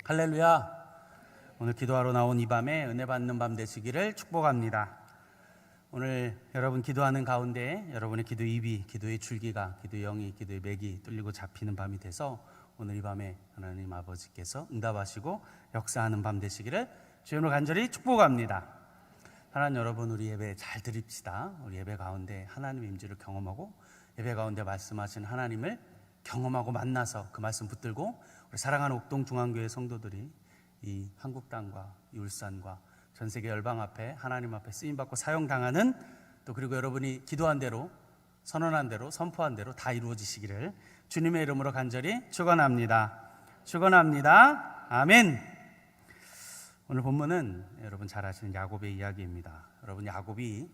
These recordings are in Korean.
할렐루야. 오늘 기도하러 나온 이 밤에 은혜 받는 밤 되시기를 축복합니다. 오늘 여러분 기도하는 가운데 여러분의 기도 입이, 기도의 줄기가, 기도의 영이, 기도의 맥이 뚫리고 잡히는 밤이 돼서 오늘 이 밤에 하나님 아버지께서 응답하시고 역사하는 밤 되시기를 주님으로 간절히 축복합니다. 하나님, 여러분 우리 예배 잘 드립시다. 우리 예배 가운데 하나님의 임재를 경험하고 예배 가운데 말씀하신 하나님을 경험하고 만나서 그 말씀 붙들고 우리 사랑하는 옥동중앙교회 성도들이 이 한국 땅과 이 울산과 전 세계 열방 앞에 하나님 앞에 쓰임받고 사용당하는, 또 그리고 여러분이 기도한 대로, 선언한 대로, 선포한 대로 다 이루어지시기를 주님의 이름으로 간절히 축원합니다. 축원합니다. 아멘. 오늘 본문은 여러분 잘 아시는 야곱의 이야기입니다. 여러분, 야곱이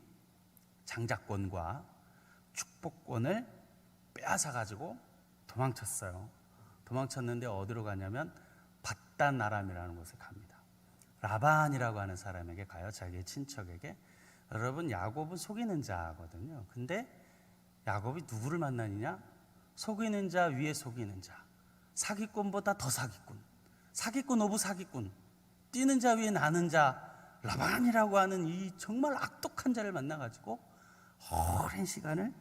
장자권과 축복권을 빼앗아 가지고 도망쳤어요. 도망쳤는데 어디로 가냐면 밧단 아람이라는 곳에 갑니다. 라반이라고 하는 사람에게 가요. 자기의 친척에게. 여러분, 야곱은 속이는 자거든요. 근데 야곱이 누구를 만나느냐? 속이는 자 위에 속이는 자, 사기꾼보다 더 사기꾼, 사기꾼 오브 사기꾼, 뛰는 자 위에 나는 자, 라반이라고 하는 이 정말 악독한 자를 만나가지고 오랜 시간을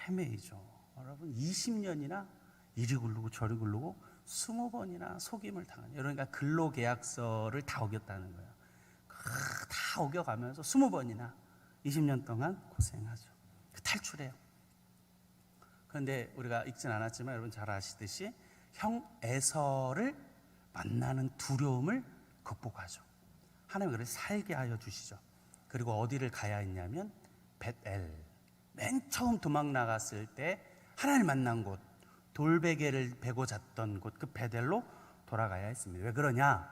헤매이죠. 여러분, 20년이나 이리 굴르고 저리 굴르고 20번이나 속임을 당한, 그러니까 근로계약서를 다 어겼다는 거예요. 다 어겨가면서 20번이나 20년 동안 고생하죠. 탈출해요. 그런데 우리가 읽진 않았지만 여러분 잘 아시듯이 형 에서를 만나는 두려움을 극복하죠. 하나님 그를 살게 하여 주시죠. 그리고 어디를 가야 했냐면 벳엘, 맨 처음 도망 나갔을 때 하나님 만난 곳, 돌베개를 베고 잤던 곳, 그 베델로 돌아가야 했습니다. 왜 그러냐?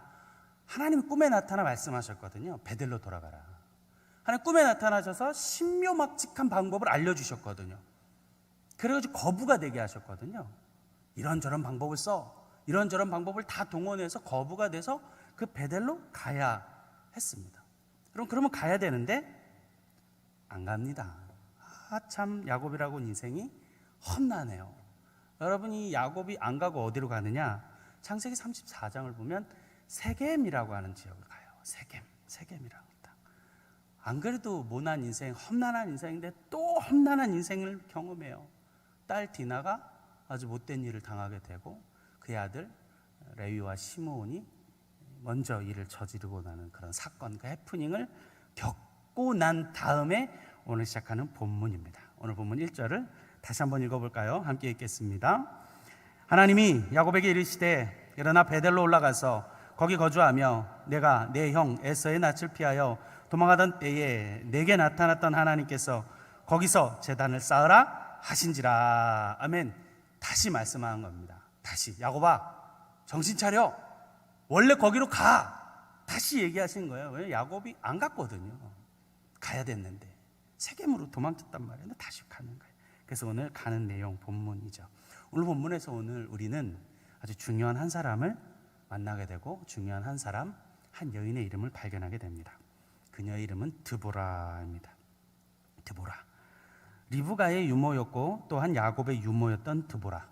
하나님 꿈에 나타나 말씀하셨거든요. 베델로 돌아가라. 하나님 꿈에 나타나셔서 신묘막직한 방법을 알려주셨거든요. 그래가지고 거부가 되게 하셨거든요. 이런저런 방법을 써, 이런저런 방법을 다 동원해서 거부가 돼서 그 베델로 가야 했습니다. 그러면 가야 되는데 안 갑니다. 참 야곱이라고는 인생이 험난해요. 여러분, 이 야곱이 안 가고 어디로 가느냐? 창세기 34장을 보면 세겜이라고 하는 지역을 가요. 세겜이라고. 안 그래도 모난 인생, 험난한 인생인데 또 험난한 인생을 경험해요. 딸 디나가 아주 못된 일을 당하게 되고 그의 아들 레위와 시므온이 먼저 일을 저지르고 나는 그런 사건, 그 해프닝을 겪고 난 다음에 오늘 시작하는 본문입니다. 오늘 본문 1절을 다시 한번 읽어볼까요? 함께 읽겠습니다. 하나님이 야곱에게 이르시되 일어나 베델로 올라가서 거기 거주하며 내가 내 형 에서의 낯을 피하여 도망하던 때에 내게 나타났던 하나님께서 거기서 제단을 쌓으라 하신지라. 아멘. 다시 말씀하는 겁니다. 다시, 야곱아 정신 차려, 원래 거기로 가. 다시 얘기하신 거예요. 왜? 야곱이 안 갔거든요. 가야 됐는데 세겜으로 도망쳤단 말이에요. 근데 다시 가는 거예요. 그래서 오늘 가는 내용 본문이죠. 오늘 본문에서 오늘 우리는 아주 중요한 한 사람을 만나게 되고 중요한 한 사람, 한 여인의 이름을 발견하게 됩니다. 그녀의 이름은 드보라입니다. 드보라. 리브가의 유모였고 또한 야곱의 유모였던 드보라.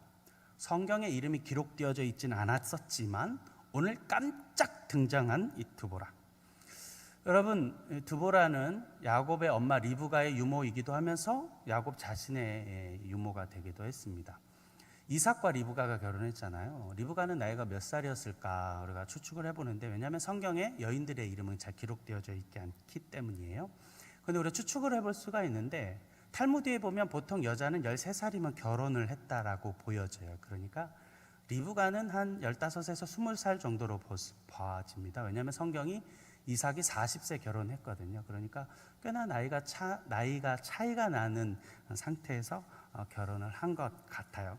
성경에 이름이 기록되어져 있지는 않았었지만 오늘 깜짝 등장한 이 드보라. 여러분, 드보라는 야곱의 엄마 리브가의 유모이기도 하면서 야곱 자신의 유모가 되기도 했습니다. 이삭과 리브가가 결혼했잖아요. 리브가는 나이가 몇 살이었을까 우리가 추측을 해보는데, 왜냐하면 성경에 여인들의 이름은 잘 기록되어져 있지 않기 때문이에요. 그런데 우리가 추측을 해볼 수가 있는데 탈무드에 보면 보통 여자는 13살이면 결혼을 했다라고 보여져요. 그러니까 리브가는 한 15에서 20살 정도로 봐집니다. 왜냐하면 성경이 이삭이 40세 결혼했거든요. 그러니까 꽤나 나이가 차이가 나는 상태에서 결혼을 한 것 같아요.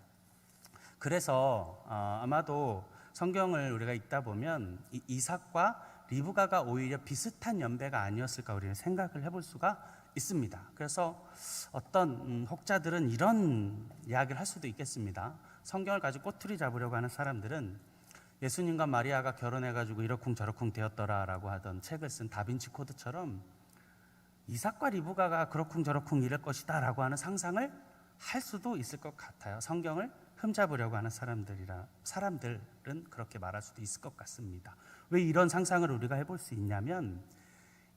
그래서 아마도 성경을 우리가 읽다 보면 이삭과 리브가가 오히려 비슷한 연배가 아니었을까 우리는 생각을 해볼 수가 있습니다. 그래서 어떤 혹자들은 이런 이야기를 할 수도 있겠습니다. 성경을 가지고 꼬투리 잡으려고 하는 사람들은 예수님과 마리아가 결혼해가지고 이러쿵저러쿵 되었더라라고 하던 책을 쓴 다빈치 코드처럼 이삭과 리브가가 그러쿵저러쿵 이럴 것이다 라고 하는 상상을 할 수도 있을 것 같아요. 성경을 흠잡으려고 하는 사람들은 그렇게 말할 수도 있을 것 같습니다. 왜 이런 상상을 우리가 해볼 수 있냐면,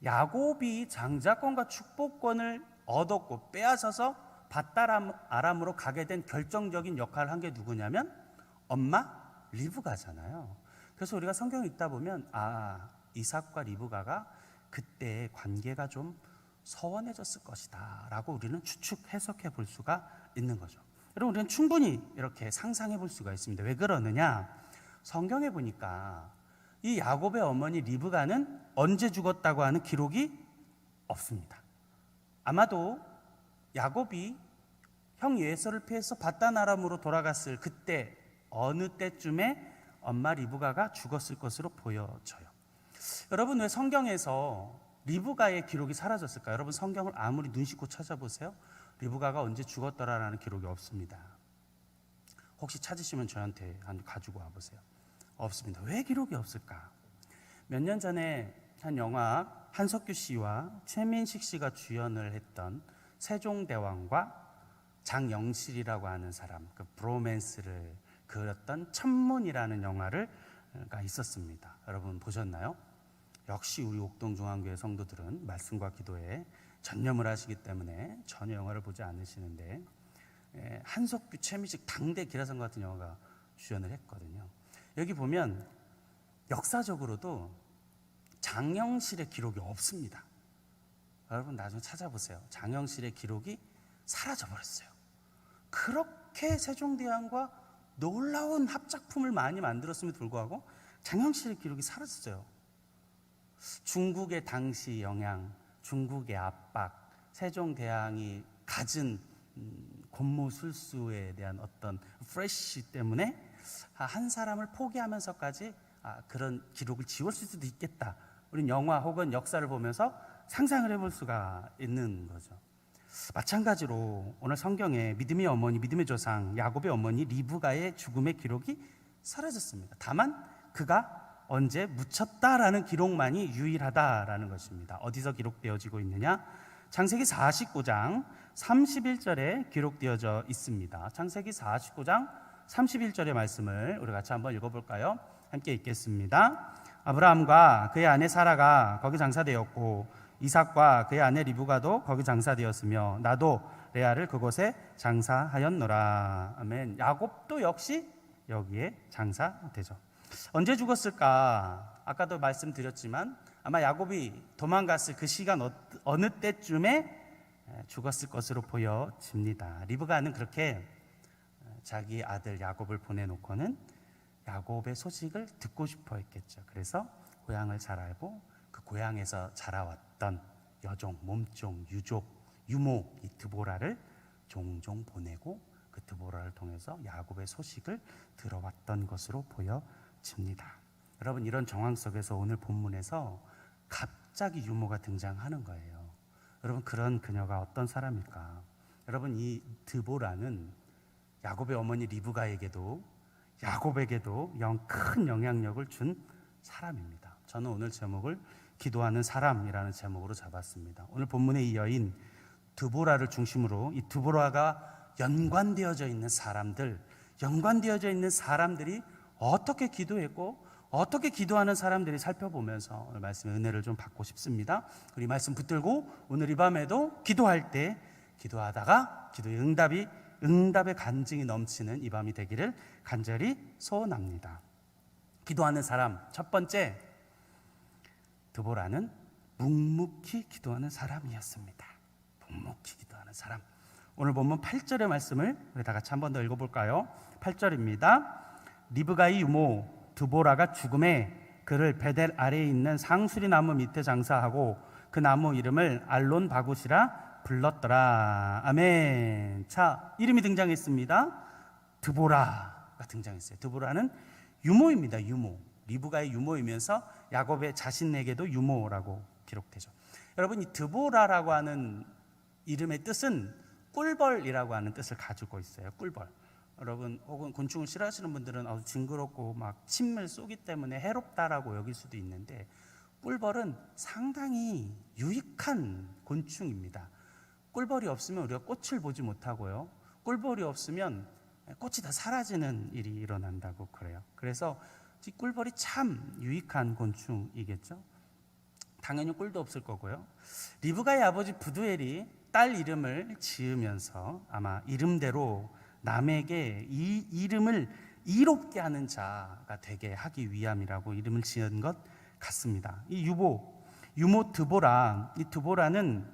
야곱이 장자권과 축복권을 얻었고 빼앗아서 밧다람 아람으로 가게 된 결정적인 역할을 한 게 누구냐면 엄마 리브가잖아요. 그래서 우리가 성경을 읽다 보면 이삭과 리브가가 그때 관계가 좀 서원해졌을 것이다 라고 우리는 추측 해석해 볼 수가 있는 거죠. 여러분, 우리는 충분히 이렇게 상상해 볼 수가 있습니다. 왜 그러느냐, 성경에 보니까 이 야곱의 어머니 리브가는 언제 죽었다고 하는 기록이 없습니다. 아마도 야곱이 형 에서를 피해서 밧단 아람으로 돌아갔을 그때 어느 때쯤에 엄마 리브가가 죽었을 것으로 보여져요. 여러분, 왜 성경에서 리브가의 기록이 사라졌을까요? 여러분, 성경을 아무리 눈 씻고 찾아보세요. 리브가가 언제 죽었더라라는 기록이 없습니다. 혹시 찾으시면 저한테 가지고 와보세요. 없습니다. 왜 기록이 없을까? 몇 년 전에 한 영화, 한석규 씨와 최민식 씨가 주연을 했던 세종대왕과 장영실이라고 하는 사람, 그 브로맨스를 그렸던 천문이라는 영화가 있었습니다. 여러분 보셨나요? 역시 우리 옥동중앙교회 성도들은 말씀과 기도에 전념을 하시기 때문에 전혀 영화를 보지 않으시는데, 한석규, 최민식 당대 기라성 같은 영화가 주연을 했거든요. 여기 보면 역사적으로도 장영실의 기록이 없습니다. 여러분 나중에 찾아보세요. 장영실의 기록이 사라져버렸어요. 그렇게 세종대왕과 놀라운 합작품을 많이 만들었음에도 불구하고 장영실의 기록이 사라졌어요. 중국의 당시 영향, 중국의 압박, 세종대왕이 가진 권모술수에 대한 어떤 프레쉬 때문에 한 사람을 포기하면서까지 그런 기록을 지울 수도 있겠다. 우린 영화 혹은 역사를 보면서 상상을 해볼 수가 있는 거죠. 마찬가지로 오늘 성경에 믿음의 어머니, 믿음의 조상 야곱의 어머니 리브가의 죽음의 기록이 사라졌습니다. 다만 그가 언제 묻혔다라는 기록만이 유일하다라는 것입니다. 어디서 기록되어지고 있느냐? 창세기 49장 31절에 기록되어져 있습니다. 창세기 49장 31절의 말씀을 우리 같이 한번 읽어볼까요? 함께 읽겠습니다. 아브라함과 그의 아내 사라가 거기 장사되었고 이삭과 그의 아내 리브가도 거기 장사되었으며 나도 레아를 그곳에 장사하였노라. 아멘. 야곱도 역시 여기에 장사되죠. 언제 죽었을까? 아까도 말씀드렸지만 아마 야곱이 도망갔을 그 시간 어느 때쯤에 죽었을 것으로 보여집니다. 리브가는 그렇게 자기 아들 야곱을 보내놓고는 야곱의 소식을 듣고 싶어 했겠죠. 그래서 고향을 잘 알고 그 고향에서 자라왔던 여종, 몸종, 유족, 유모 이 드보라를 종종 보내고 그 드보라를 통해서 야곱의 소식을 들어왔던 것으로 보여집니다. 여러분, 이런 정황 속에서 오늘 본문에서 갑자기 유모가 등장하는 거예요. 여러분, 그런 그녀가 어떤 사람일까? 여러분, 이 드보라는 야곱의 어머니 리브가에게도 야곱에게도 큰 영향력을 준 사람입니다. 저는 오늘 제목을 기도하는 사람이라는 제목으로 잡았습니다. 오늘 본문의 이 여인 드보라를 중심으로 이 드보라가 연관되어져 있는 사람들이 어떻게 기도했고 어떻게 기도하는 사람들이 살펴보면서 오늘 말씀의 은혜를 좀 받고 싶습니다. 우리 말씀 붙들고 오늘 이 밤에도 기도할 때 기도하다가 기도의 응답의 간증이 넘치는 이 밤이 되기를 간절히 소원합니다. 기도하는 사람, 첫 번째, 드보라는 묵묵히 기도하는 사람이었습니다. 묵묵히 기도하는 사람. 오늘 본문 8절의 말씀을 우리 다 같이 한 번 더 읽어볼까요? 8절입니다. 리브가의 유모 드보라가 죽음에 그를 베델 아래에 있는 상수리 나무 밑에 장사하고 그 나무 이름을 알론 바굿이라 불렀더라. 아멘. 자, 이름이 등장했습니다. 드보라가 등장했어요. 드보라는 유모입니다. 유모. 리브가의 유모이면서 야곱의 자신에게도 유모라고 기록되죠. 여러분, 이 드보라라고 하는 이름의 뜻은 꿀벌이라고 하는 뜻을 가지고 있어요. 꿀벌. 여러분, 혹은 곤충을 싫어하시는 분들은 징그럽고 막 침을 쏘기 때문에 해롭다라고 여길 수도 있는데, 꿀벌은 상당히 유익한 곤충입니다. 꿀벌이 없으면 우리가 꽃을 보지 못하고요. 꿀벌이 없으면 꽃이 다 사라지는 일이 일어난다고 그래요. 그래서 이 꿀벌이 참 유익한 곤충이겠죠. 당연히 꿀도 없을 거고요. 리브가의 아버지 부두엘이 딸 이름을 지으면서 아마 이름대로 남에게 이 이름을 이롭게 하는 자가 되게 하기 위함이라고 이름을 지은 것 같습니다. 이 유모 드보라, 이 드보라는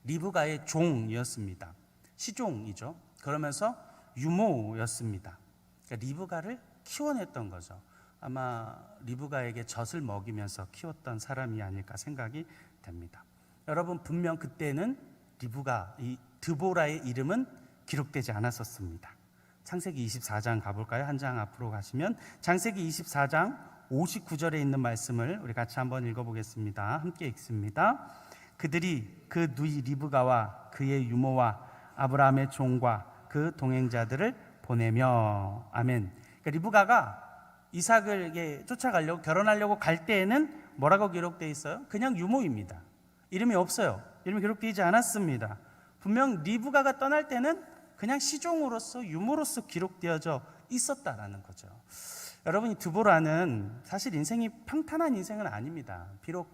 리브가의 종이었습니다. 시종이죠. 그러면서 유모였습니다. 그러니까 리브가를 키워냈던 거죠. 아마 리브가에게 젖을 먹이면서 키웠던 사람이 아닐까 생각이 됩니다. 여러분, 분명 그때는 리브가, 이 드보라의 이름은 기록되지 않았었습니다. 창세기 24장 가볼까요? 한 장 앞으로 가시면 창세기 24장 59절에 있는 말씀을 우리 같이 한번 읽어보겠습니다. 함께 읽습니다. 그들이 그 누이 리브가와 그의 유모와 아브라함의 종과 그 동행자들을 보내며. 아멘. 그러니까 리브가가 이삭을 쫓아가려고, 결혼하려고 갈 때에는 뭐라고 기록되어 있어요? 그냥 유모입니다. 이름이 없어요. 이름이 기록되지 않았습니다. 분명 리브가가 떠날 때는 그냥 시종으로서, 유모로서 기록되어져 있었다라는 거죠. 여러분, 이 드보라는 사실 인생이 평탄한 인생은 아닙니다. 비록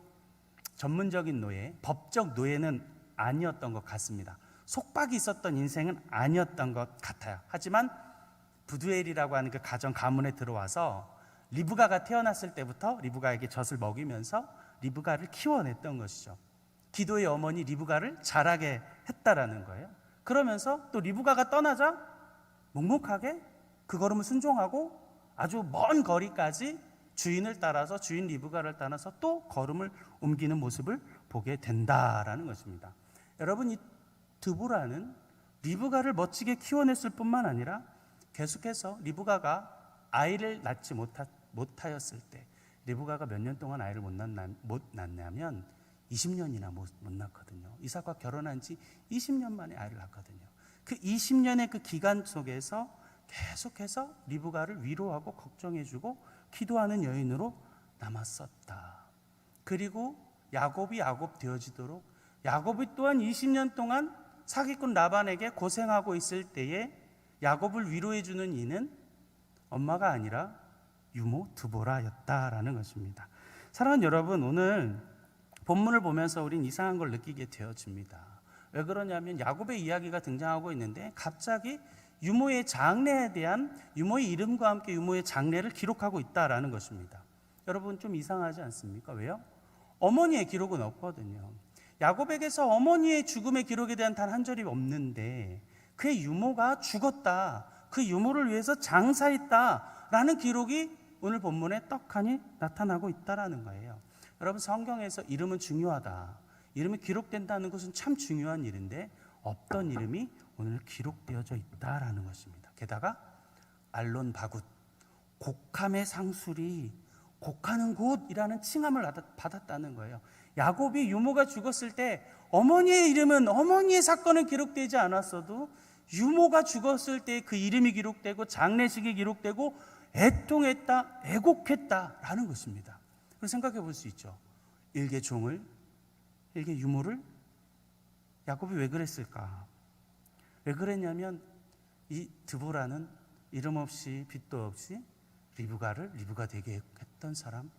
전문적인 노예, 법적 노예는 아니었던 것 같습니다. 속박이 있었던 인생은 아니었던 것 같아요. 하지만 부두엘이라고 하는 그 가정 가문에 들어와서 리브가가 태어났을 때부터 리브가에게 젖을 먹이면서 리브가를 키워냈던 것이죠. 기도의 어머니 리브가를 자라게 했다라는 거예요. 그러면서 또 리브가가 떠나자 묵묵하게 그 걸음을 순종하고 아주 먼 거리까지 주인을 따라서, 주인 리브가를 따라서 또 걸음을 옮기는 모습을 보게 된다라는 것입니다. 여러분, 이 드보라는 리브가를 멋지게 키워냈을 뿐만 아니라 계속해서 리브가가 아이를 낳지 못하였을 때, 리브가가 몇 년 동안 아이를 못 낳냐면 20년이나 못 낳거든요. 이삭과 결혼한 지 20년 만에 아이를 낳거든요. 그 20년의 그 기간 속에서 계속해서 리브가를 위로하고 걱정해주고 기도하는 여인으로 남았었다. 그리고 야곱이 야곱 되어지도록 야곱이 또한 20년 동안 사기꾼 라반에게 고생하고 있을 때에 야곱을 위로해주는 이는 엄마가 아니라 유모 드보라였다라는 것입니다. 사랑하는 여러분, 오늘 본문을 보면서 우린 이상한 걸 느끼게 되어집니다. 왜 그러냐면 야곱의 이야기가 등장하고 있는데 갑자기 유모의 장래에 대한, 유모의 이름과 함께 유모의 장래를 기록하고 있다라는 것입니다. 여러분, 좀 이상하지 않습니까? 왜요? 어머니의 기록은 없거든요. 야곱에게서 어머니의 죽음의 기록에 대한 단 한 절이 없는데 그의 유모가 죽었다, 그 유모를 위해서 장사했다라는 기록이 오늘 본문에 떡하니 나타나고 있다라는 거예요. 여러분, 성경에서 이름은 중요하다, 이름이 기록된다는 것은 참 중요한 일인데 없던 이름이 오늘 기록되어져 있다라는 것입니다. 게다가 알론 바굿, 곡함의 상술이 곡하는 곳이라는 칭함을 받았다는 거예요. 야곱이 유모가 죽었을 때 어머니의 이름은, 어머니의 사건은 기록되지 않았어도 유모가 죽었을 때 그 이름이 기록되고 장례식이 기록되고 애통했다, 애곡했다라는 것입니다. 그래서 생각해 볼 수 있죠. 일개 종을, 일개 유모를 야곱이 왜 그랬을까? 왜 그랬냐면 이 드보라는 이름 없이 빚도 없이 리브가를 리브가 되게 했던 사람,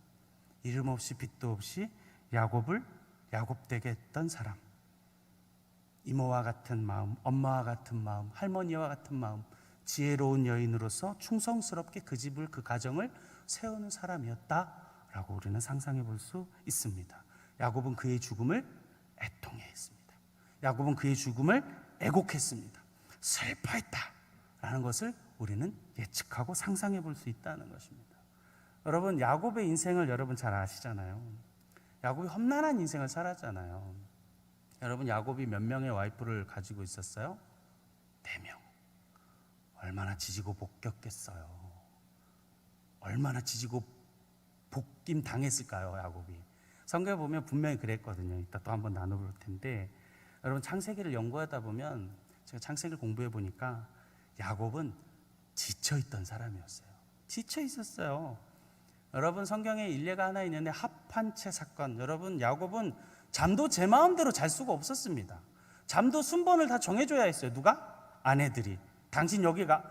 이름 없이 빚도 없이 야곱을 야곱 되게 했던 사람, 이모와 같은 마음, 엄마와 같은 마음, 할머니와 같은 마음, 지혜로운 여인으로서 충성스럽게 그 집을, 그 가정을 세우는 사람이었다라고 우리는 상상해 볼 수 있습니다. 야곱은 그의 죽음을 애통해 했습니다. 야곱은 그의 죽음을 애곡했습니다. 슬퍼했다라는 것을 우리는 예측하고 상상해 볼 수 있다는 것입니다. 여러분, 야곱의 인생을 여러분 잘 아시잖아요. 야곱이 험난한 인생을 살았잖아요. 여러분, 야곱이 몇 명의 와이프를 가지고 있었어요? 4명. 얼마나 지지고 볶였겠어요. 얼마나 지지고 볶임 당했을까요, 야곱이? 성경에 보면 분명히 그랬거든요. 이따 또 한번 나눠볼 텐데, 여러분, 창세기를 연구하다 보면, 제가 창세기를 공부해 보니까 야곱은 지쳐있던 사람이었어요. 지쳐 있었어요. 여러분, 성경에 일례가 하나 있는데 합판체 사건. 여러분, 야곱은 잠도 제 마음대로 잘 수가 없었습니다. 잠도 순번을 다 정해줘야 했어요. 누가? 아내들이. 당신 여기 가.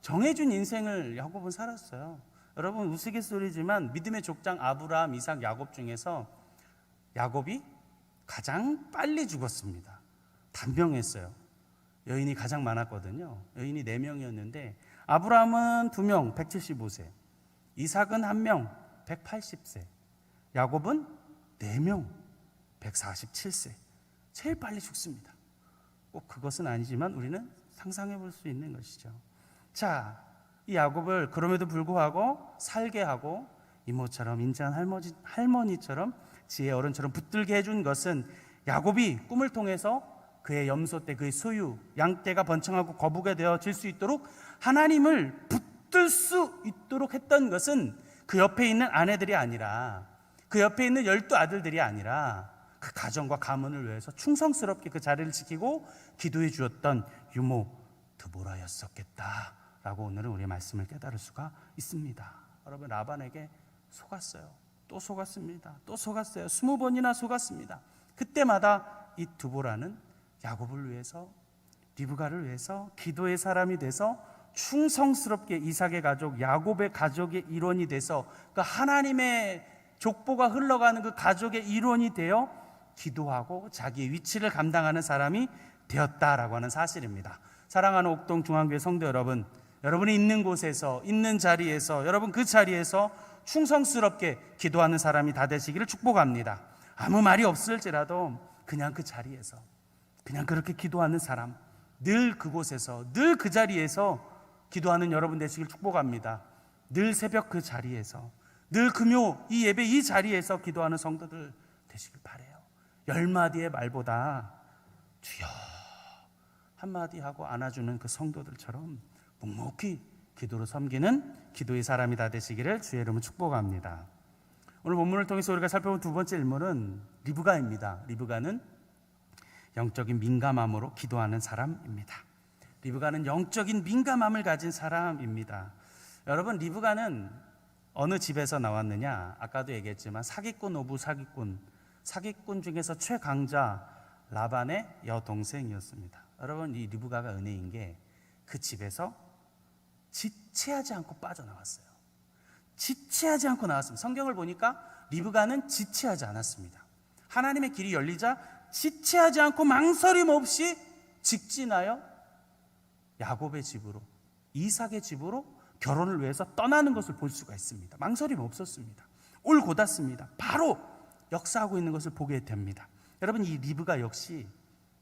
정해준 인생을 야곱은 살았어요. 여러분 우스갯소리지만 믿음의 족장 아브라함, 이삭, 야곱 중에서 야곱이 가장 빨리 죽었습니다. 단명했어요. 여인이 가장 많았거든요. 여인이 4명이었는데 아브라함은 2명 175세, 이삭은 1명 180세, 야곱은 4명 147세. 제일 빨리 죽습니다. 꼭 그것은 아니지만 우리는 상상해 볼 수 있는 것이죠. 자, 이 야곱을 그럼에도 불구하고 살게 하고 이모처럼 인자한 할머니처럼 지혜 어른처럼 붙들게 해준 것은 야곱이 꿈을 통해서 그의 염소 때 그의 소유 양떼가 번창하고 거북이 되어질 수 있도록 하나님을 붙들 수 있도록 했던 것은 그 옆에 있는 아내들이 아니라, 그 옆에 있는 12 아들들이 아니라 그 가정과 가문을 위해서 충성스럽게 그 자리를 지키고 기도해 주었던 유모 드보라였었겠다라고 오늘은 우리의 말씀을 깨달을 수가 있습니다. 여러분, 라반에게 속았어요. 또 속았습니다. 또 속았어요. 20번이나 속았습니다. 그때마다 이 드보라는 야곱을 위해서, 리브가를 위해서 기도의 사람이 돼서 충성스럽게 이삭의 가족, 야곱의 가족의 일원이 돼서 그 하나님의 족보가 흘러가는 그 가족의 일원이 되어 기도하고 자기의 위치를 감당하는 사람이 되었다라고 하는 사실입니다. 사랑하는 옥동 중앙교회 성도 여러분, 여러분이 있는 곳에서, 있는 자리에서, 여러분 그 자리에서 충성스럽게 기도하는 사람이 다 되시기를 축복합니다. 아무 말이 없을지라도 그냥 그 자리에서, 그냥 그렇게 기도하는 사람, 늘 그곳에서, 늘 그 자리에서 기도하는 여러분 되시길 축복합니다. 늘 새벽 그 자리에서, 늘 금요 이 예배 이 자리에서 기도하는 성도들 되시길 바라요. 10마디의 말보다 주여 한마디 하고 안아주는 그 성도들처럼 묵묵히 기도로 섬기는 기도의 사람이 다 되시기를 주의 이름으로 축복합니다. 오늘 본문을 통해서 우리가 살펴본 두 번째 인물은 리브가입니다. 리브가는 영적인 민감함으로 기도하는 사람입니다. 리브가는 영적인 민감함을 가진 사람입니다. 여러분, 리브가는 어느 집에서 나왔느냐? 아까도 얘기했지만 사기꾼 오브 사기꾼 중에서 최강자 라반의 여동생이었습니다. 여러분, 이 리브가가 은혜인 게 그 집에서 지체하지 않고 빠져나왔어요. 지체하지 않고 나왔습니다. 성경을 보니까 리브가는 지체하지 않았습니다. 하나님의 길이 열리자 지체하지 않고 망설임 없이 직진하여 야곱의 집으로, 이삭의 집으로 결혼을 위해서 떠나는 것을 볼 수가 있습니다. 망설임 없었습니다. 올곧았습니다. 바로 역사하고 있는 것을 보게 됩니다. 여러분, 이 리브가 역시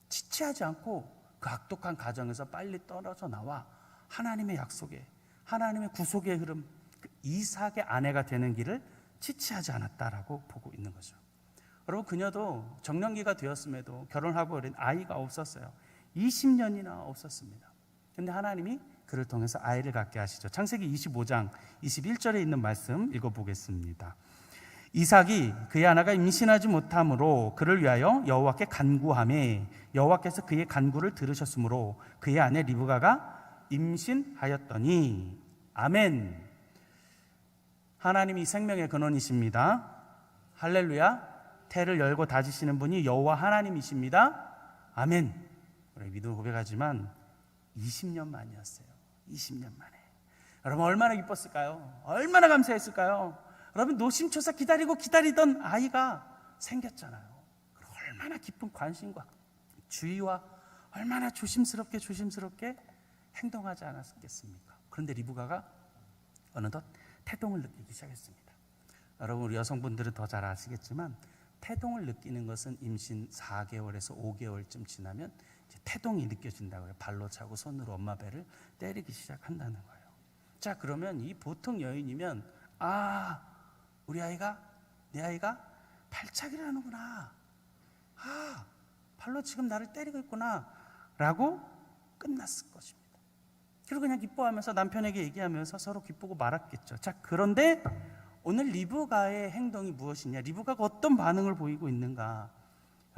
지체하지 않고 그 악독한 가정에서 빨리 떨어져 나와 하나님의 약속에, 하나님의 구속의 흐름, 그 이삭의 아내가 되는 길을 지체하지 않았다라고 보고 있는 거죠. 여러분, 그녀도 정년기가 되었음에도 결혼하고 어린 아이가 없었어요. 20년이나 없었습니다. 그런데 하나님이 그를 통해서 아이를 갖게 하시죠. 창세기 25장 21절에 있는 말씀 읽어보겠습니다. 이삭이 그의 아내가 임신하지 못함으로 그를 위하여 여호와께 간구하매 여호와께서 그의 간구를 들으셨으므로 그의 아내 리브가가 임신하였더니. 아멘. 하나님이 생명의 근원이십니다. 할렐루야. 태를 열고 다지시는 분이 여호와 하나님이십니다. 아멘. 우리 믿음을 고백하지만 20년 만이었어요. 20년 만에. 여러분, 얼마나 기뻤을까요? 얼마나 감사했을까요? 여러분, 노심초사 기다리던 아이가 생겼잖아요. 얼마나 깊은 관심과 주의와 얼마나 조심스럽게 행동하지 않았겠습니까? 그런데 리브가가 어느덧 태동을 느끼기 시작했습니다. 여러분, 우리 여성분들은 더 잘 아시겠지만 태동을 느끼는 것은 임신 4개월에서 5개월쯤 지나면 이제 태동이 느껴진다고 해요. 발로 차고 손으로 엄마 배를 때리기 시작한다는 거예요. 자, 그러면 이 보통 여인이면 우리 아이가, 내 아이가 발차기를 하는구나, 발로 지금 나를 때리고 있구나 라고 끝났을 것입니다. 그리고 그냥 기뻐하면서 남편에게 얘기하면서 서로 기쁘고 말았겠죠. 자, 그런데 오늘 리브가의 행동이 무엇이냐, 리브가가 어떤 반응을 보이고 있는가.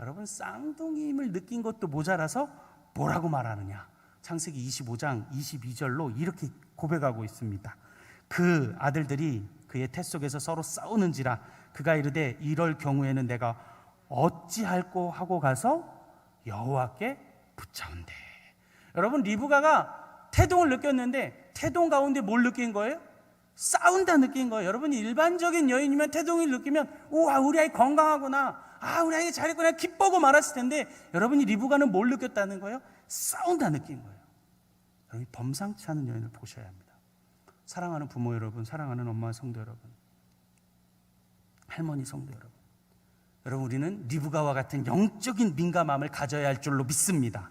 여러분, 쌍둥이임을 느낀 것도 모자라서 뭐라고 말하느냐. 창세기 25장 22절로 이렇게 고백하고 있습니다. 그 아들들이 그의 태 속에서 서로 싸우는지라 그가 이르되 이럴 경우에는 내가 어찌할꼬 하고 가서 여호와께 붙자온대. 여러분, 리브가가 태동을 느꼈는데 태동 가운데 뭘 느낀 거예요? 싸운다 느낀 거예요. 여러분이 일반적인 여인이면 태동을 느끼면 우와 우리 아이 건강하구나, 우리 아이 잘했구나 기뻐하고 말았을 텐데, 여러분이 리브가는 뭘 느꼈다는 거예요? 싸운다 느낀 거예요. 여러분이 범상치 않은 여인을 보셔야 합니다. 사랑하는 부모 여러분, 사랑하는 엄마 성도 여러분, 할머니 성도 여러분, 여러분 우리는 리브가와 같은 영적인 민감함을 가져야 할 줄로 믿습니다.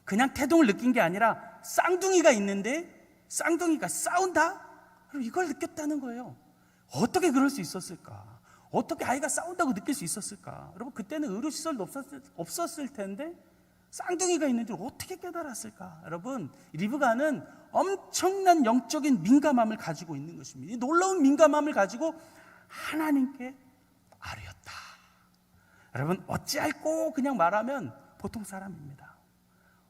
그냥 태동을 느낀 게 아니라 쌍둥이가 있는데 쌍둥이가 싸운다? 이걸 느꼈다는 거예요. 어떻게 그럴 수 있었을까? 어떻게 아이가 싸운다고 느낄 수 있었을까? 여러분 그때는 의료시설도 없었을 텐데 쌍둥이가 있는 줄 어떻게 깨달았을까? 여러분 리브가는 엄청난 영적인 민감함을 가지고 있는 것입니다. 이 놀라운 민감함을 가지고 하나님께 아뢰었다. 여러분 어찌할꼬 그냥 말하면 보통 사람입니다.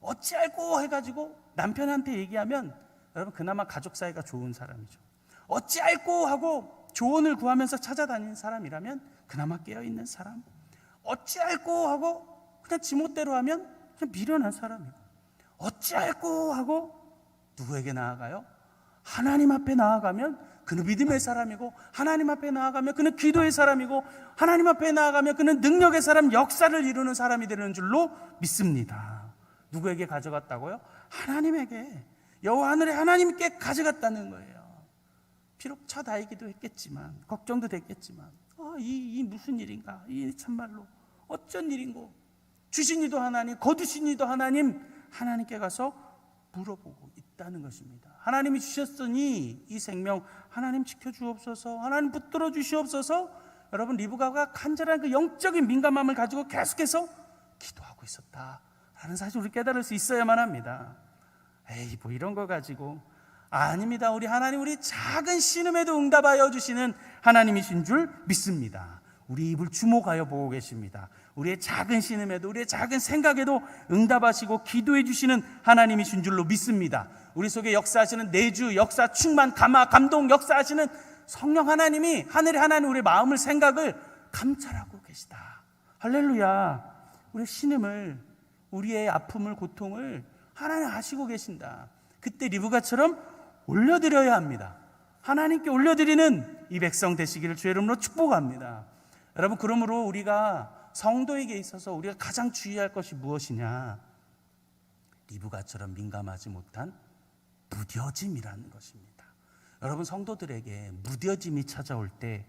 어찌할꼬 해가지고 남편한테 얘기하면 여러분 그나마 가족 사이가 좋은 사람이죠. 어찌할꼬 하고 조언을 구하면서 찾아다니는 사람이라면 그나마 깨어있는 사람. 어찌할꼬 하고 그냥 지멋대로 하면 그냥 미련한 사람이고, 어찌할꼬 하고 누구에게 나아가요? 하나님 앞에 나아가면 그는 믿음의 사람이고, 하나님 앞에 나아가면 그는 기도의 사람이고, 하나님 앞에 나아가면 그는 능력의 사람, 역사를 이루는 사람이 되는 줄로 믿습니다. 누구에게 가져갔다고요? 하나님에게, 여호와 하늘의 하나님께 가져갔다는 거예요. 비록 첫 아이기도 했겠지만, 걱정도 됐겠지만, 이 무슨 일인가? 이 참말로 어쩐 일인고? 주신 이도 하나님, 거두신 이도 하나님, 하나님께 가서 물어보고 있다는 것입니다. 하나님이 주셨으니 이 생명 하나님 지켜주옵소서, 하나님 붙들어 주시옵소서. 여러분 리브가가 간절한 그 영적인 민감함을 가지고 계속해서 기도하고 있었다라는 사실을 우리 깨달을 수 있어야만 합니다. 에이 뭐 이런 거 가지고, 아닙니다. 우리 하나님 우리 작은 신음에도 응답하여 주시는 하나님이신 줄 믿습니다. 우리 입을 주목하여 보고 계십니다. 우리의 작은 신음에도, 우리의 작은 생각에도 응답하시고 기도해 주시는 하나님이신 줄로 믿습니다. 우리 속에 역사하시는 내주, 역사, 충만, 감화, 감동 역사하시는 성령 하나님이, 하늘의 하나님 우리의 마음을, 생각을 감찰하고 계시다. 할렐루야. 우리의 신음을, 우리의 아픔을, 고통을 하나님 아시고 계신다. 그때 리브가처럼 올려드려야 합니다. 하나님께 올려드리는 이 백성 되시기를 주의 이름으로 축복합니다. 여러분 그러므로 우리가 성도에게 있어서 우리가 가장 주의할 것이 무엇이냐? 리브가처럼 민감하지 못한 무뎌짐이라는 것입니다. 여러분 성도들에게 무뎌짐이 찾아올 때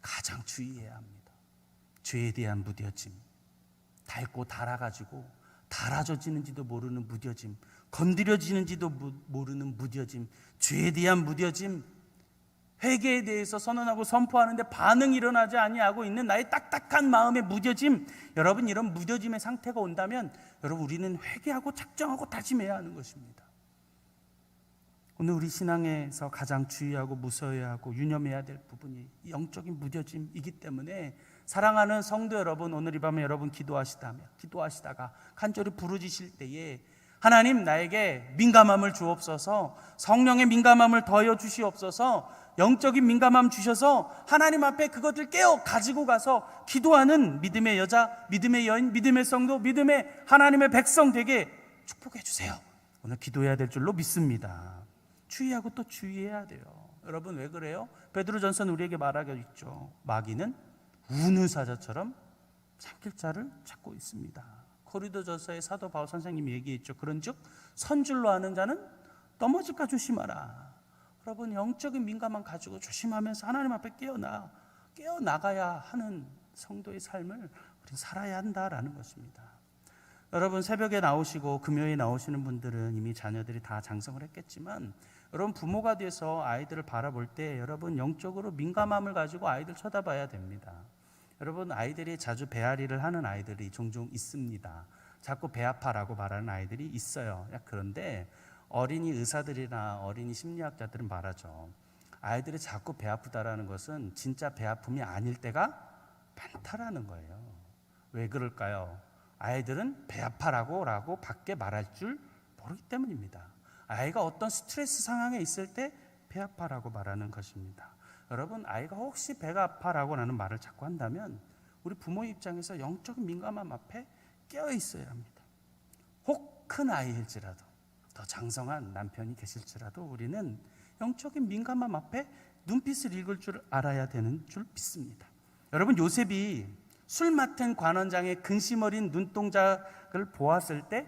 가장 주의해야 합니다. 죄에 대한 무뎌짐, 닳고 닳아가지고 닳아져지는지도 모르는 무뎌짐, 건드려지는지도 모르는 무뎌짐, 죄에 대한 무뎌짐, 회개에 대해서 선언하고 선포하는데 반응이 일어나지 아니하고 있는 나의 딱딱한 마음의 무뎌짐. 여러분 이런 무뎌짐의 상태가 온다면 여러분 우리는 회개하고 작정하고 다짐해야 하는 것입니다. 오늘 우리 신앙에서 가장 주의하고 무서워야 하고 유념해야 될 부분이 영적인 무뎌짐이기 때문에 사랑하는 성도 여러분, 오늘 이 밤에 여러분 기도하시다가 간절히 부르짖으실 때에 하나님 나에게 민감함을 주옵소서, 성령의 민감함을 더하여 주시옵소서, 영적인 민감함 주셔서 하나님 앞에 그것을 깨어 가지고 가서 기도하는 믿음의 여자, 믿음의 여인, 믿음의 성도, 믿음의 하나님의 백성 되게 축복해 주세요. 오늘 기도해야 될 줄로 믿습니다. 주의하고 또 주의해야 돼요. 여러분 왜 그래요? 베드로전서는 우리에게 말하고 있죠. 마귀는 우는 사자처럼 삼킬 자를 찾고 있습니다. 고린도전서의 사도 바울 선생님이 얘기했죠. 그런즉 선줄로 하는 자는 넘어질까 조심하라. 여러분 영적인 민감함 가지고 조심하면서 하나님 앞에 깨어나가야 하는 성도의 삶을 우리는 살아야 한다라는 것입니다. 여러분 새벽에 나오시고 금요일에 나오시는 분들은 이미 자녀들이 다 장성을 했겠지만 여러분 부모가 돼서 아이들을 바라볼 때 여러분 영적으로 민감함을 가지고 아이들 쳐다봐야 됩니다. 여러분 아이들이 자주 배앓이를 하는 아이들이 종종 있습니다. 자꾸 배 아파라고 말하는 아이들이 있어요. 그런데 어린이 의사들이나 어린이 심리학자들은 말하죠. 아이들이 자꾸 배 아프다라는 것은 진짜 배 아픔이 아닐 때가 많다라는 거예요. 왜 그럴까요? 아이들은 배 아파라고 밖에 말할 줄 모르기 때문입니다. 아이가 어떤 스트레스 상황에 있을 때 배 아파라고 말하는 것입니다. 여러분 아이가 혹시 배가 아파라고 라는 말을 자꾸 한다면 우리 부모의 입장에서 영적인 민감함 앞에 깨어 있어야 합니다. 혹 큰 아이일지라도 더 장성한 남편이 계실지라도 우리는 영적인 민감함 앞에 눈빛을 읽을 줄 알아야 되는 줄 믿습니다. 여러분, 요셉이 술 맡은 관원장의 근심 어린 눈동자를 보았을 때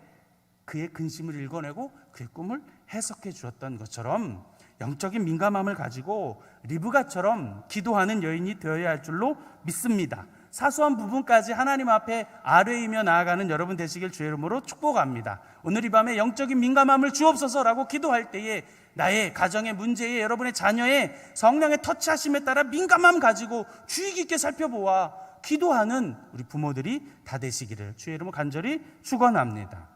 그의 근심을 읽어내고 그의 꿈을 해석해 주었던 것처럼 영적인 민감함을 가지고 리브가처럼 기도하는 여인이 되어야 할 줄로 믿습니다. 사소한 부분까지 하나님 앞에 아뢰이며 나아가는 여러분 되시길 주의 이름으로 축복합니다. 오늘 이 밤에 영적인 민감함을 주옵소서라고 기도할 때에 나의 가정의 문제에, 여러분의 자녀의 성령의 터치하심에 따라 민감함 가지고 주의 깊게 살펴보아 기도하는 우리 부모들이 다 되시기를 주의 이름으로 간절히 축원합니다.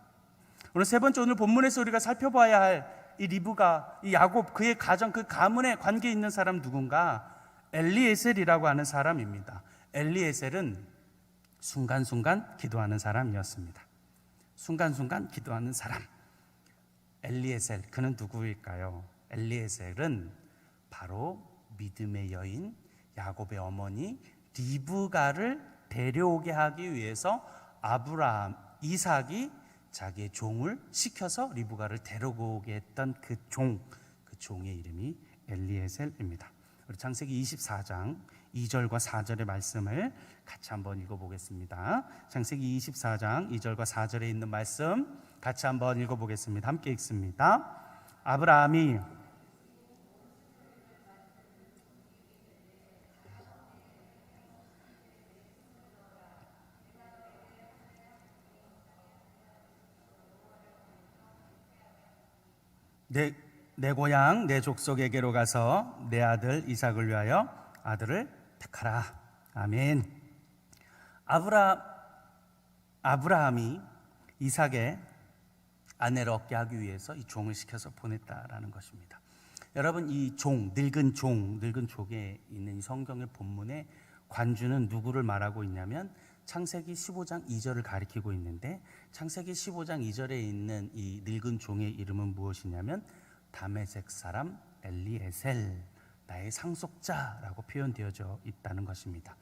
오늘 세 번째, 오늘 본문에서 우리가 살펴봐야 할 이 리브가, 이 야곱, 그의 가정, 그 가문에 관계 있는 사람 누군가? 엘리에셀이라고 하는 사람입니다. 엘리에셀은 순간순간 기도하는 사람이었습니다. 순간순간 기도하는 사람. 엘리에셀, 그는 누구일까요? 엘리에셀은 바로 믿음의 여인 야곱의 어머니 리브가를 데려오게 하기 위해서 아브라함, 이삭이 자기의 종을 시켜서 리브가를 데려오게 했던 그 종의 이름이 엘리에셀입니다. 우리 창세기 24장 2절과 4절의 말씀을 같이 한번 읽어보겠습니다. 창세기 24장 2절과 4절에 있는 말씀 같이 한번 읽어보겠습니다. 함께 읽습니다. 아브라함이 내 고향 내 족속에게로 가서 내 아들 이삭을 위하여 아들을 택하라. 아멘. 아브라함이 이삭의 아내를 얻게 하기 위해서 이 종을 시켜서 보냈다라는 것입니다. 여러분, 이 늙은 족에 있는 이 성경의 본문의 관주는 누구를 말하고 있냐면 창세기 15장 2절을 가리키고 있는데, 창세기 15장 2절에 있는 이 늙은 종의 이름은 무엇이냐면 다메섹 사람 엘리에셀, 나의 상속자라고 표현되어져 있다는 것입니다.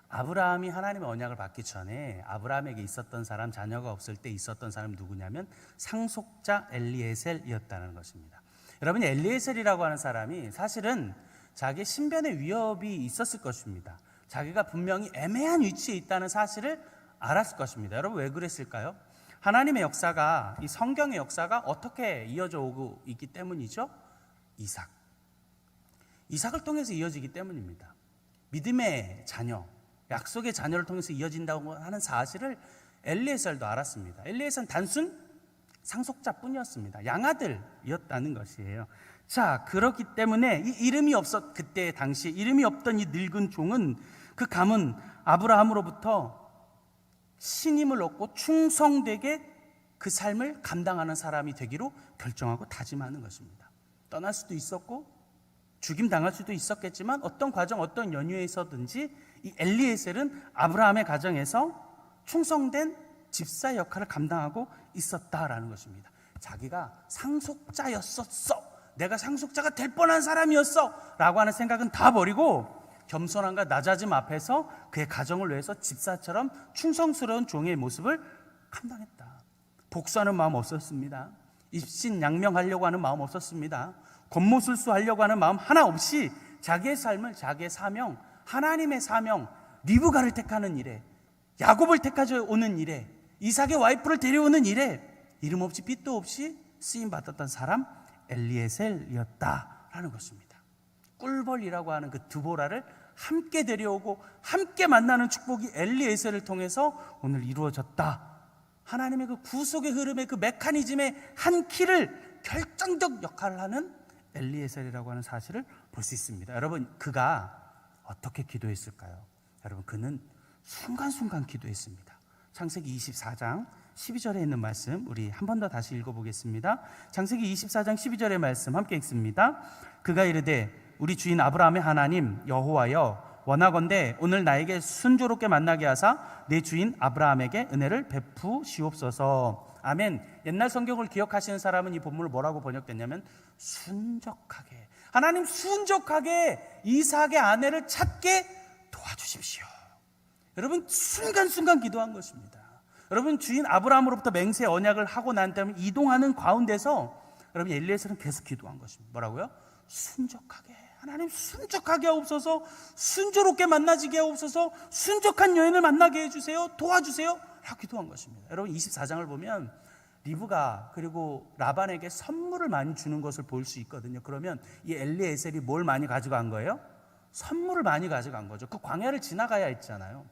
아브라함이 하나님의 언약을 받기 전에 아브라함에게 있었던 사람, 자녀가 없을 때 있었던 사람이 누구냐면 상속자 엘리에셀이었다는 것입니다. 여러분, 엘리에셀이라고 하는 사람이 사실은 자기 신변의 위협이 있었을 것입니다. 자기가 분명히 애매한 위치에 있다는 사실을 알았을 것입니다. 여러분, 왜 그랬을까요? 하나님의 역사가, 이 성경의 역사가 어떻게 이어져 오고 있기 때문이죠? 이삭을 통해서 이어지기 때문입니다. 믿음의 자녀, 약속의 자녀를 통해서 이어진다고 하는 사실을 엘리에셀도 알았습니다. 엘리에셀은 단순 상속자뿐이었습니다. 양아들이었다는 것이에요. 자, 그렇기 때문에 이 이름이 그때 당시 이름이 없던 이 늙은 종은 그 가문 아브라함으로부터 신임을 얻고 충성되게 그 삶을 감당하는 사람이 되기로 결정하고 다짐하는 것입니다. 떠날 수도 있었고 죽임당할 수도 있었겠지만 어떤 과정, 어떤 연유에서든지 이 엘리에셀은 아브라함의 가정에서 충성된 집사 역할을 감당하고 있었다라는 것입니다. 자기가 상속자였었어, 내가 상속자가 될 뻔한 사람이었어 라고 하는 생각은 다 버리고 겸손함과 낮아짐 앞에서 그의 가정을 위해서 집사처럼 충성스러운 종의 모습을 감당했다. 복수하는 마음 없었습니다. 입신양명하려고 하는 마음 없었습니다. 겉모술수하려고 하는 마음 하나 없이 자기의 삶을, 자기의 사명, 하나님의 사명, 리브가를 택하는 일에, 야곱을 택하져 오는 일에, 이삭의 와이프를 데려오는 일에 이름 없이 빛도 없이 쓰임받았던 사람 엘리에셀이었다라는 것입니다. 꿀벌이라고 하는 그 드보라를 함께 데려오고 함께 만나는 축복이 엘리에셀을 통해서 오늘 이루어졌다. 하나님의 그 구속의 흐름의 그 메커니즘의 한 키를 결정적 역할을 하는 엘리에셀이라고 하는 사실을 볼 수 있습니다. 여러분, 그가 어떻게 기도했을까요? 여러분, 그는 순간순간 기도했습니다. 창세기 24장 12절에 있는 말씀 우리 한 번 더 다시 읽어보겠습니다. 창세기 24장 12절의 말씀 함께 읽습니다. 그가 이르되 우리 주인 아브라함의 하나님 여호와여, 원하건대 오늘 나에게 순조롭게 만나게 하사 내 주인 아브라함에게 은혜를 베푸시옵소서. 아멘. 옛날 성경을 기억하시는 사람은 이 본문을 뭐라고 번역됐냐면 순적하게, 하나님 순적하게 이삭의 아내를 찾게 도와주십시오. 여러분, 순간순간 기도한 것입니다. 여러분, 주인 아브라함으로부터 맹세 언약을 하고 난 다음에 이동하는 가운데서 여러분, 엘리에셀은 계속 기도한 것입니다. 뭐라고요? 순적하게, 하나님 순적하게 하옵소서, 순조롭게 만나지게 하옵소서, 순적한 여인을 만나게 해주세요, 도와주세요 라고 기도한 것입니다. 여러분, 24장을 보면 리브가 그리고 라반에게 선물을 많이 주는 것을 볼 수 있거든요. 그러면 이 엘리에셀이 뭘 많이 가져간 거예요? 선물을 많이 가져간 거죠. 그 광야를 지나가야 했잖아요.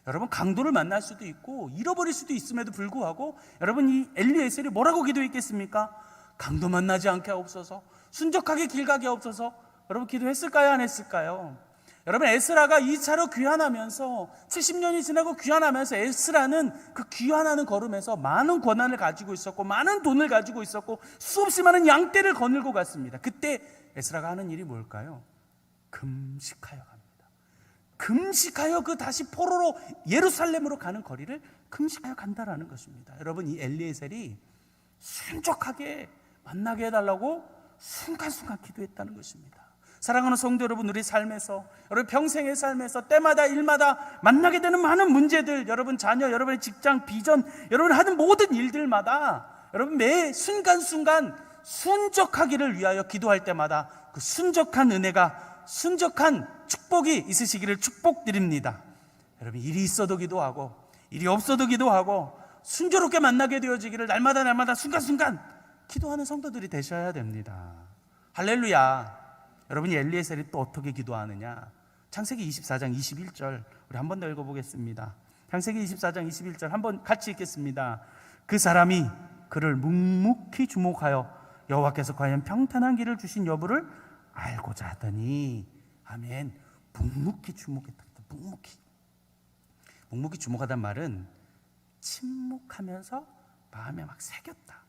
여러분, 강도를 만날 수도 있고 잃어버릴 수도 있음에도 불구하고 여러분, 이 엘리에셀이 뭐라고 기도했겠습니까? 강도 만나지 않게 하옵소서, 순적하게 길 가게 하옵소서. 여러분, 기도했을까요? 안 했을까요? 여러분, 에스라가 2차로 귀환하면서 70년이 지나고 귀환하면서 에스라는 그 귀환하는 걸음에서 많은 권한을 가지고 있었고 많은 돈을 가지고 있었고 수없이 많은 양떼를 거닐고 갔습니다. 그때 에스라가 하는 일이 뭘까요? 금식하여 갑니다. 금식하여 그 다시 포로로 예루살렘으로 가는 거리를 금식하여 간다라는 것입니다. 여러분, 이 엘리에셀이 순적하게 만나게 해달라고 순간순간 기도했다는 것입니다. 사랑하는 성도 여러분, 우리 삶에서, 여러분 평생의 삶에서 때마다 일마다 만나게 되는 많은 문제들, 여러분 자녀, 여러분의 직장, 비전, 여러분 하는 모든 일들마다 여러분 매 순간순간 순적하기를 위하여 기도할 때마다 그 순적한 은혜가, 순적한 축복이 있으시기를 축복드립니다. 여러분, 일이 있어도 기도하고 일이 없어도 기도하고 순조롭게 만나게 되어지기를 날마다 순간순간 기도하는 성도들이 되셔야 됩니다. 할렐루야. 여러분이 엘리에셀이 또 어떻게 기도하느냐? 창세기 24장 21절 우리 한 번 더 읽어보겠습니다. 창세기 24장 21절 한번 같이 읽겠습니다. 그 사람이 그를 묵묵히 주목하여 여호와께서 과연 평탄한 길을 주신 여부를 알고자 하더니, 아멘. 묵묵히 주목했다. 묵묵히 주목하단 말은 침묵하면서 마음에 막 새겼다,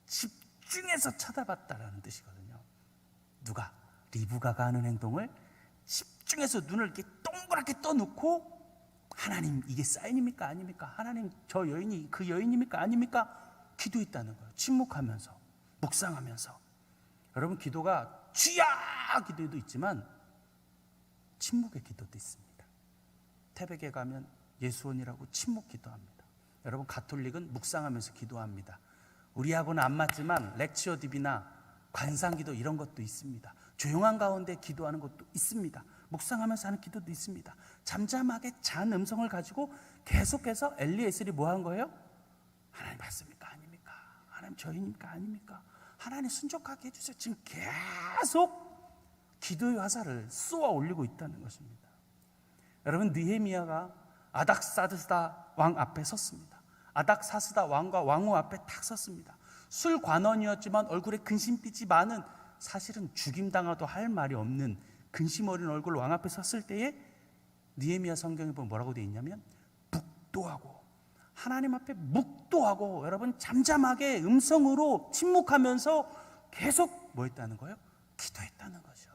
집중해서 쳐다봤다라는 뜻이거든요. 누가? 리브가가 하는 행동을 집중해서 눈을 이렇게 동그랗게 떠놓고, 하나님 이게 사인입니까 아닙니까? 하나님 저 여인이 그 여인입니까 아닙니까? 기도했다는 거예요. 침묵하면서, 묵상하면서. 여러분, 기도가 주야 기도도 있지만 침묵의 기도도 있습니다. 태백에 가면 예수원이라고 침묵 기도합니다. 여러분, 가톨릭은 묵상하면서 기도합니다. 우리하고는 안 맞지만 렉치오 디비나 관상기도 이런 것도 있습니다. 조용한 가운데 기도하는 것도 있습니다. 묵상하면서 하는 기도도 있습니다. 잠잠하게 잔 음성을 가지고 계속해서 엘리에셀이 뭐 한 거예요? 하나님 맞습니까 아닙니까? 하나님 저희입니까 아닙니까? 하나님 순적하게 해주세요. 지금 계속 기도의 화살을 쏘아 올리고 있다는 것입니다. 여러분, 느헤미야가 아닥사스다 왕 앞에 섰습니다. 아닥사스다 왕과 왕후 앞에 탁 섰습니다. 술관원이었지만 얼굴에 근심빛이 많은, 사실은 죽임당하도 할 말이 없는 근심 어린 얼굴 왕 앞에 섰을 때에 느헤미야 성경에 보면 뭐라고 되어 있냐면 묵도하고, 하나님 앞에 묵도하고, 여러분 잠잠하게 음성으로 침묵하면서 계속 뭐 했다는 거예요? 기도했다는 거죠.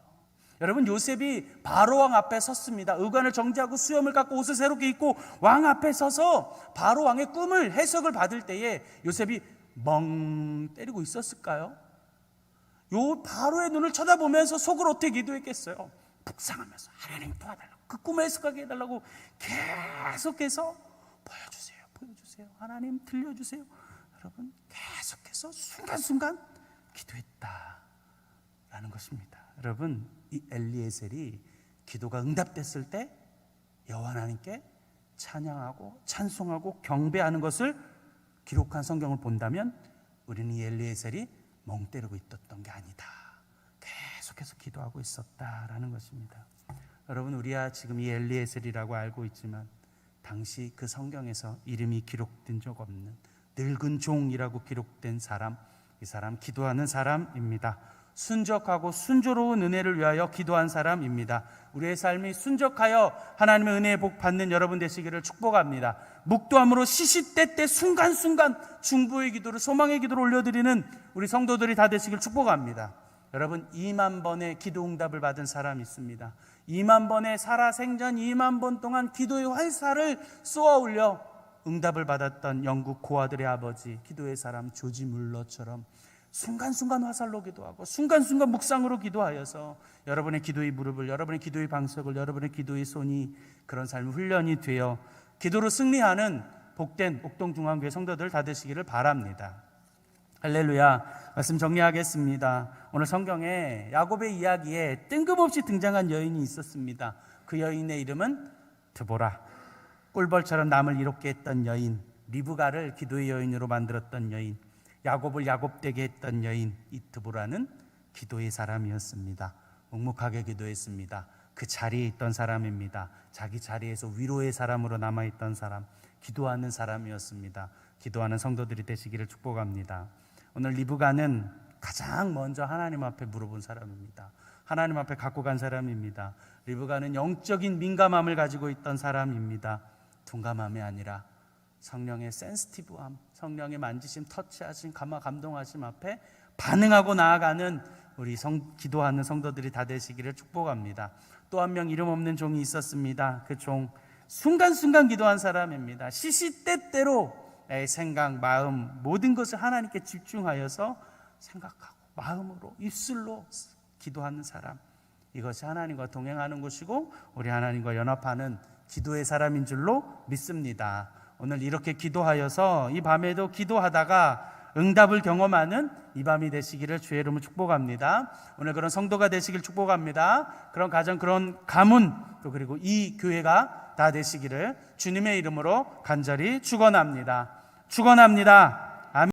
여러분, 요셉이 바로왕 앞에 섰습니다. 의관을 정지하고 수염을 깎고 옷을 새롭게 입고 왕 앞에 서서 바로왕의 꿈을 해석을 받을 때에 요셉이 멍 때리고 있었을까요? 요 바로의 눈을 쳐다보면서 속으로 어떻게 기도했겠어요? 묵상하면서 하나님 도와달라고, 그 꿈을 해석하게 해달라고 계속해서 보여주세요, 하나님 들려주세요. 여러분, 계속해서 순간순간 기도했다라는 것입니다. 여러분, 이 엘리에셀이 기도가 응답됐을 때 여호와 하나님께 찬양하고 찬송하고 경배하는 것을 기록한 성경을 본다면 우리는 이 엘리에셀이 멍 때리고 있었던 게 아니다, 계속해서 기도하고 있었다라는 것입니다. 여러분, 우리야 지금 이 엘리에셀이라고 알고 있지만 당시 그 성경에서 이름이 기록된 적 없는 늙은 종이라고 기록된 사람, 이 사람 기도하는 사람입니다. 순적하고 순조로운 은혜를 위하여 기도한 사람입니다. 우리의 삶이 순적하여 하나님의 은혜의 복 받는 여러분 되시기를 축복합니다. 묵도함으로 시시때때 순간순간 중보의 기도를, 소망의 기도를 올려드리는 우리 성도들이 다 되시기를 축복합니다. 여러분, 2만 번의 기도 응답을 받은 사람이 있습니다. 2만 번의 살아생전 2만 번 동안 기도의 활사를 쏘아 올려 응답을 받았던 영국 고아들의 아버지, 기도의 사람 조지 물러처럼 순간순간 화살로 기도하고 순간순간 묵상으로 기도하여서 여러분의 기도의 무릎을, 여러분의 기도의 방석을, 여러분의 기도의 손이 그런 삶의 훈련이 되어 기도로 승리하는 복된 옥동중앙교회 성도들 다 되시기를 바랍니다. 할렐루야. 말씀 정리하겠습니다. 오늘 성경에 야곱의 이야기에 뜬금없이 등장한 여인이 있었습니다. 그 여인의 이름은 드보라. 꿀벌처럼 남을 이롭게 했던 여인, 리브가를 기도의 여인으로 만들었던 여인, 야곱을 야곱되게 했던 여인, 이 드보라는 기도의 사람이었습니다. 묵묵하게 기도했습니다. 그 자리에 있던 사람입니다. 자기 자리에서 위로의 사람으로 남아있던 사람, 기도하는 사람이었습니다. 기도하는 성도들이 되시기를 축복합니다. 오늘 리브가는 가장 먼저 하나님 앞에 물어본 사람입니다. 하나님 앞에 갖고 간 사람입니다. 리브가는 영적인 민감함을 가지고 있던 사람입니다. 둔감함이 아니라 성령의 센시티브함, 성령의 만지심, 터치하심, 감동하심 앞에 반응하고 나아가는 우리 기도하는 성도들이 다 되시기를 축복합니다. 또 한 명 이름 없는 종이 있었습니다. 그 종 순간순간 기도한 사람입니다. 시시때때로 내 생각, 마음 모든 것을 하나님께 집중하여서 생각하고 마음으로 입술로 기도하는 사람, 이것이 하나님과 동행하는 것이고 우리 하나님과 연합하는 기도의 사람인 줄로 믿습니다. 오늘 이렇게 기도하여서 이 밤에도 기도하다가 응답을 경험하는 이 밤이 되시기를 주의 이름으로 축복합니다. 오늘 그런 성도가 되시길 축복합니다. 그런 가정, 그런 가문, 또 그리고 이 교회가 다 되시기를 주님의 이름으로 간절히 축원합니다. 축원합니다.